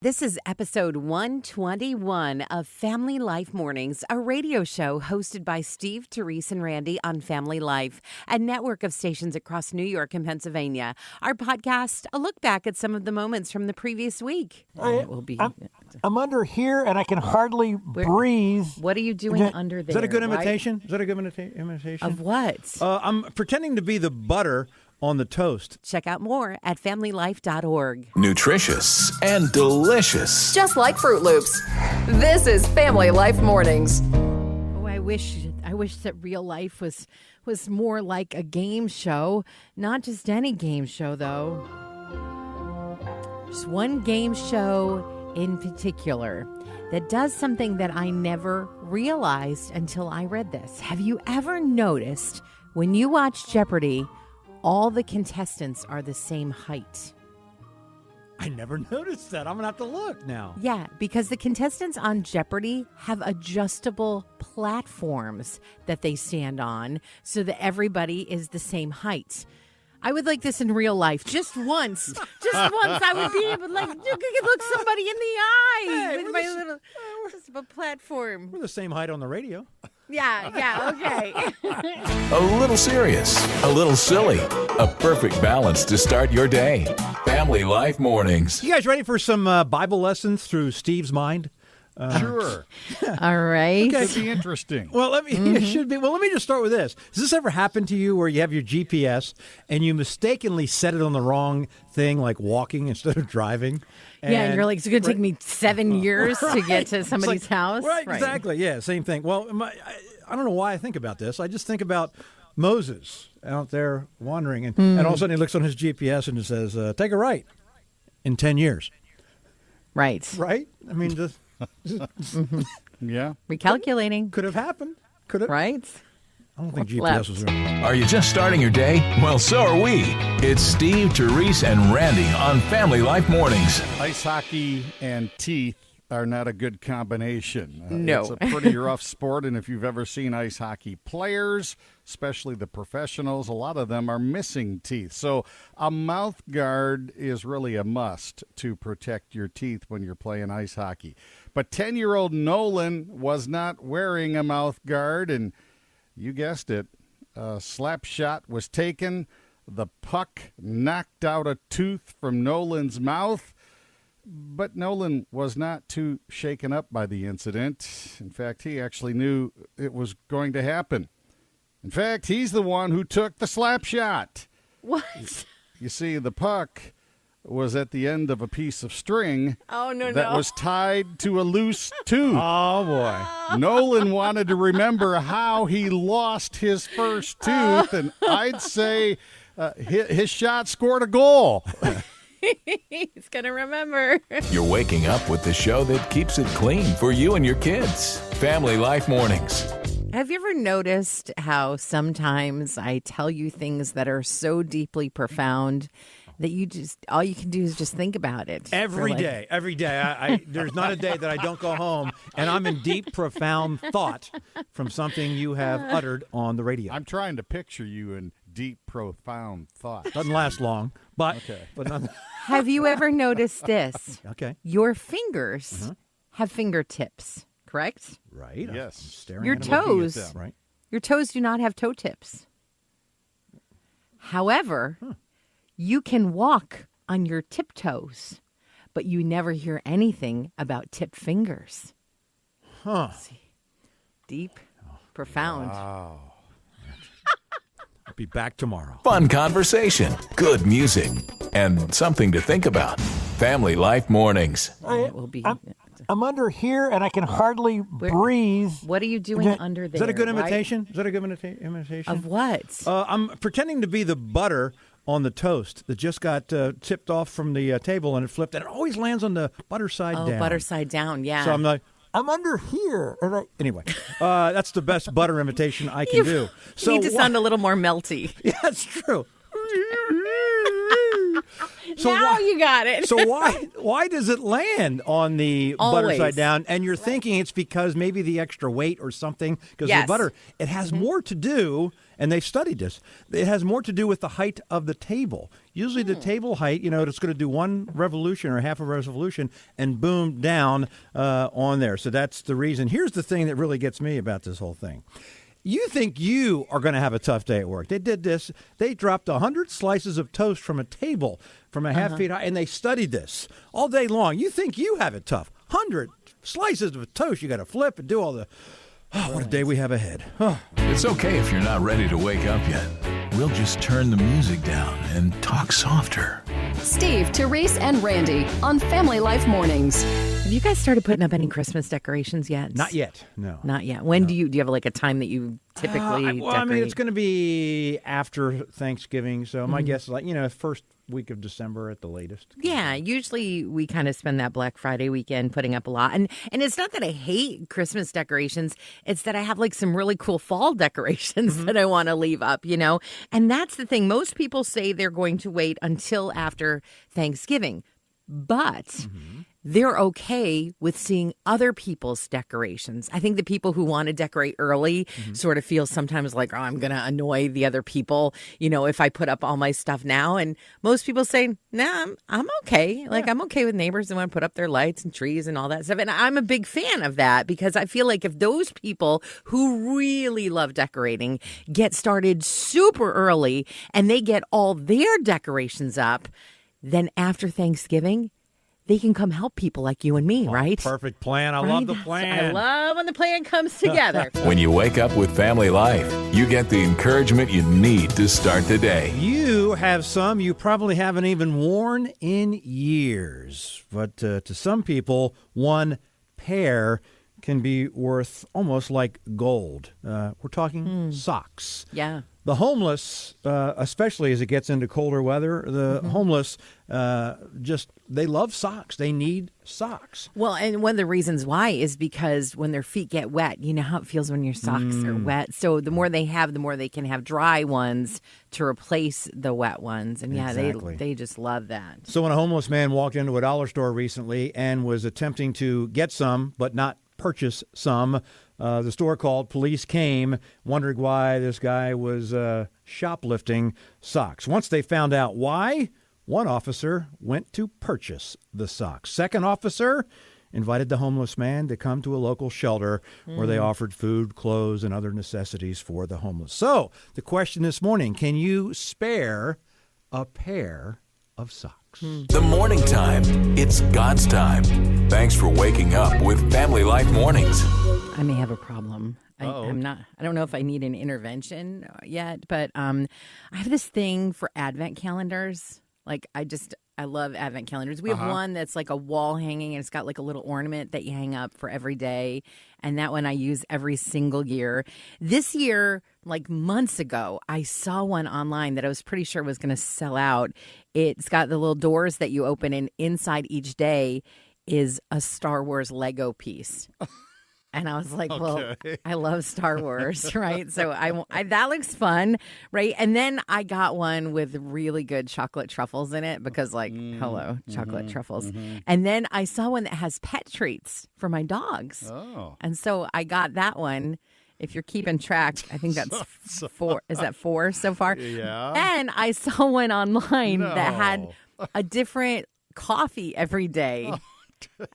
This is episode 121 of Family Life Mornings, a radio show hosted by Steve, Terese, and Randy on Family Life, a network of stations across New York and Pennsylvania. Our podcast, a look back at some of the moments from the previous week. I'm under here and I can hardly breathe. What are you doing under there? Is that a good imitation? Is that a good imitation? Of what? I'm pretending to be the butter on the toast. Check out more at familylife.org. Nutritious and delicious. Just like Fruit Loops. This is Family Life Mornings. Oh, I wish that real life was more like a game show. Not just any game show, though. Just one game show in particular that does something that I never realized until I read this. Have you ever noticed when you watch Jeopardy, all the contestants are the same height? I never noticed that. I'm going to have to look now. Yeah, because the contestants on Jeopardy have adjustable platforms that they stand on so that everybody is the same height. I would like this in real life. Just once. Just once I would be able to, look somebody in the eye with my little just a platform. We're the same height on the radio. Yeah, okay. A little serious, a little silly. A perfect balance to start your day. Family Life Mornings. You guys ready for some Bible lessons through Steve's mind? Sure. All right. It could be interesting. Well, it should be. Well, let me just start with this. Has this ever happened to you where you have your GPS and you mistakenly set it on the wrong thing, like walking instead of driving? And you're like, it's going to take me 7 years to get to somebody's house. Right, exactly. Yeah, same thing. Well, I don't know why I think about this. I just think about Moses out there wandering, and all of a sudden he looks on his GPS and it says, take a right in 10 years. Right. Right? I mean, just... Yeah. Recalculating. Could have happened. Could have. Right? I don't think GPS left? was real. Are you just starting your day? Well, so are we. It's Steve, Terese, and Randy on Family Life Mornings. Ice hockey and teeth are not a good combination. No. It's a pretty rough sport, and if you've ever seen ice hockey players, especially the professionals, a lot of them are missing teeth. So a mouth guard is really a must to protect your teeth when you're playing ice hockey. But 10-year-old Nolan was not wearing a mouth guard, and you guessed it, a slap shot was taken. The puck knocked out a tooth from Nolan's mouth. But Nolan was not too shaken up by the incident. In fact, he actually knew it was going to happen. In fact, he's the one who took the slap shot. What? You see, the puck was at the end of a piece of string that was tied to a loose tooth. Oh, boy. Nolan wanted to remember how he lost his first tooth, and I'd say his shot scored a goal. He's going to remember. You're waking up with the show that keeps it clean for you and your kids. Family Life Mornings. Have you ever noticed how sometimes I tell you things that are so deeply profound that all you can do is just think about it? Every day. I there's not a day that I don't go home and I'm in deep, profound thought from something you have uttered on the radio. I'm trying to picture you in deep, profound thought. Doesn't last long, but Have you ever noticed this? Okay. Your fingers have fingertips, correct? Right. Yes. Staring Your at them. toes, Right. your toes do not have toe tips. However, you can walk on your tiptoes, but you never hear anything about tip fingers. Huh. See? Deep, profound. Wow. I'll be back tomorrow. Fun conversation, good music, and something to think about. Family Life Mornings. It will be. I'm under here and I can hardly breathe. What are you doing under there? Is that a good right? imitation? Is that a good imitation? Of what? I'm pretending to be the butter on the toast that just got tipped off from the table and it flipped, and it always lands on the butter side down. Oh, butter side down, yeah. So I'm like, I'm under here. Anyway, that's the best butter imitation I can do. So you need to sound a little more melty. Yeah, that's true. So now you got it. So why does it land on the butter Always. side down? And you're thinking it's because maybe the extra weight or something, because the butter, it has more to do, and they've studied this, it has more to do with the height of the table. Usually the table height, it's going to do one revolution or half a revolution and boom, down on there. So that's the reason. Here's the thing that really gets me about this whole thing. You think you are going to have a tough day at work. They did this. They dropped 100 slices of toast from a table from a half feet high, and they studied this all day long. You think you have it tough. 100 slices of toast you got to flip and do all the... Oh, what a day we have ahead. Oh. It's okay if you're not ready to wake up yet. We'll just turn the music down and talk softer. Steve, Terese, and Randy on Family Life Mornings. Have you guys started putting up any Christmas decorations yet? Not yet, no. Not yet. When do you have like a time that you typically decorate? I mean, it's going to be after Thanksgiving, so my guess is first week of December at the latest. Yeah, usually we kind of spend that Black Friday weekend putting up a lot. And it's not that I hate Christmas decorations. It's that I have like some really cool fall decorations that I want to leave up, And that's the thing. Most people say they're going to wait until after Thanksgiving. But they're okay with seeing other people's decorations. I think the people who want to decorate early sort of feel sometimes like, oh, I'm going to annoy the other people, if I put up all my stuff now. And most people say, nah, I'm okay. Like, I'm okay with neighbors that want to put up their lights and trees and all that stuff. And I'm a big fan of that because I feel like if those people who really love decorating get started super early and they get all their decorations up, then after Thanksgiving, they can come help people like you and me, right? Perfect plan. I love the plan. I love when the plan comes together. When you wake up with Family Life, you get the encouragement you need to start the day. You have some you probably haven't even worn in years. But to some people, one pair can be worth almost like gold. We're talking socks. Yeah. The homeless, especially as it gets into colder weather, the homeless they love socks. They need socks. Well, and one of the reasons why is because when their feet get wet, you know how it feels when your socks are wet. So the more they have, the more they can have dry ones to replace the wet ones. And yeah, Exactly. they just love that. So when a homeless man walked into a dollar store recently and was attempting to get some, but not purchase some, the store called, police came, wondering why this guy was shoplifting socks. Once they found out why, one officer went to purchase the socks. Second officer invited the homeless man to come to a local shelter where they offered food, clothes, and other necessities for the homeless. So the question this morning, can you spare a pair of socks? The morning time. It's God's time. Thanks for waking up with Family Life Mornings. I may have a problem. I don't know if I need an intervention yet, but I have this thing for advent calendars. Like I love advent calendars. We have one that's like a wall hanging and it's got like a little ornament that you hang up for every day. And that one I use every single year. This year, like months ago, I saw one online that I was pretty sure was going to sell out. It's got the little doors that you open and inside each day is a Star Wars Lego piece. And I was like, well, I love Star Wars, right? So I that looks fun, right? And then I got one with really good chocolate truffles in it because, like, hello, chocolate truffles. And then I saw one that has pet treats for my dogs. Oh. And so I got that one. If you're keeping track, I think that's four. Is that four so far? Yeah. And I saw one online that had a different coffee every day.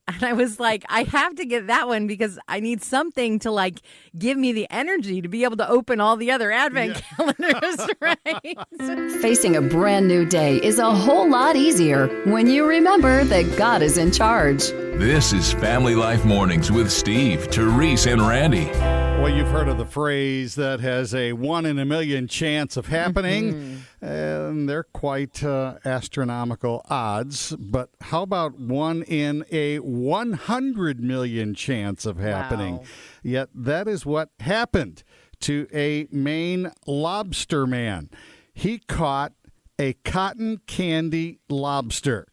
And I was like, I have to get that one because I need something to like give me the energy to be able to open all the other advent calendars, right? Facing a brand new day is a whole lot easier when you remember that God is in charge. This is Family Life Mornings with Steve, Terese, and Randy. Well, you've heard of the phrase that has a 1 in a million chance of happening, and they're quite astronomical odds. But how about 1 in a 100 million chance of happening? Wow. Yet that is what happened to a Maine lobster man. He caught a cotton candy lobster.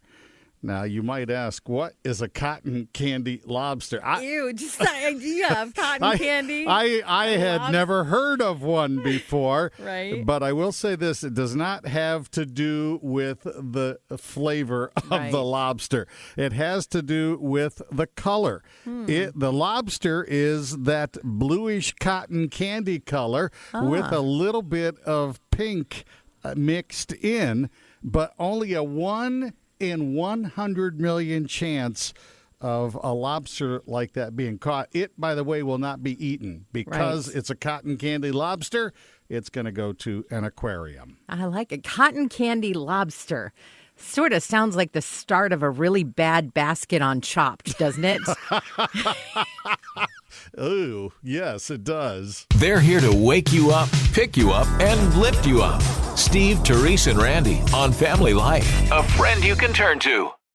Now, you might ask, what is a cotton candy lobster? Ew, just the idea of cotton candy. I had never heard of one before. Right. But I will say this, it does not have to do with the flavor of the lobster. It has to do with the color. The lobster is that bluish cotton candy color with a little bit of pink mixed in, but only a 1 in 100 million chance of a lobster like that being caught. It, by the way, will not be eaten because it's a cotton candy lobster. It's going to go to an aquarium. I like it. Cotton candy lobster. Sort of sounds like the start of a really bad basket on Chopped, doesn't it? Oh, yes, it does. They're here to wake you up, pick you up, and lift you up. Steve, Terese, and Randy on Family Life. A friend you can turn to.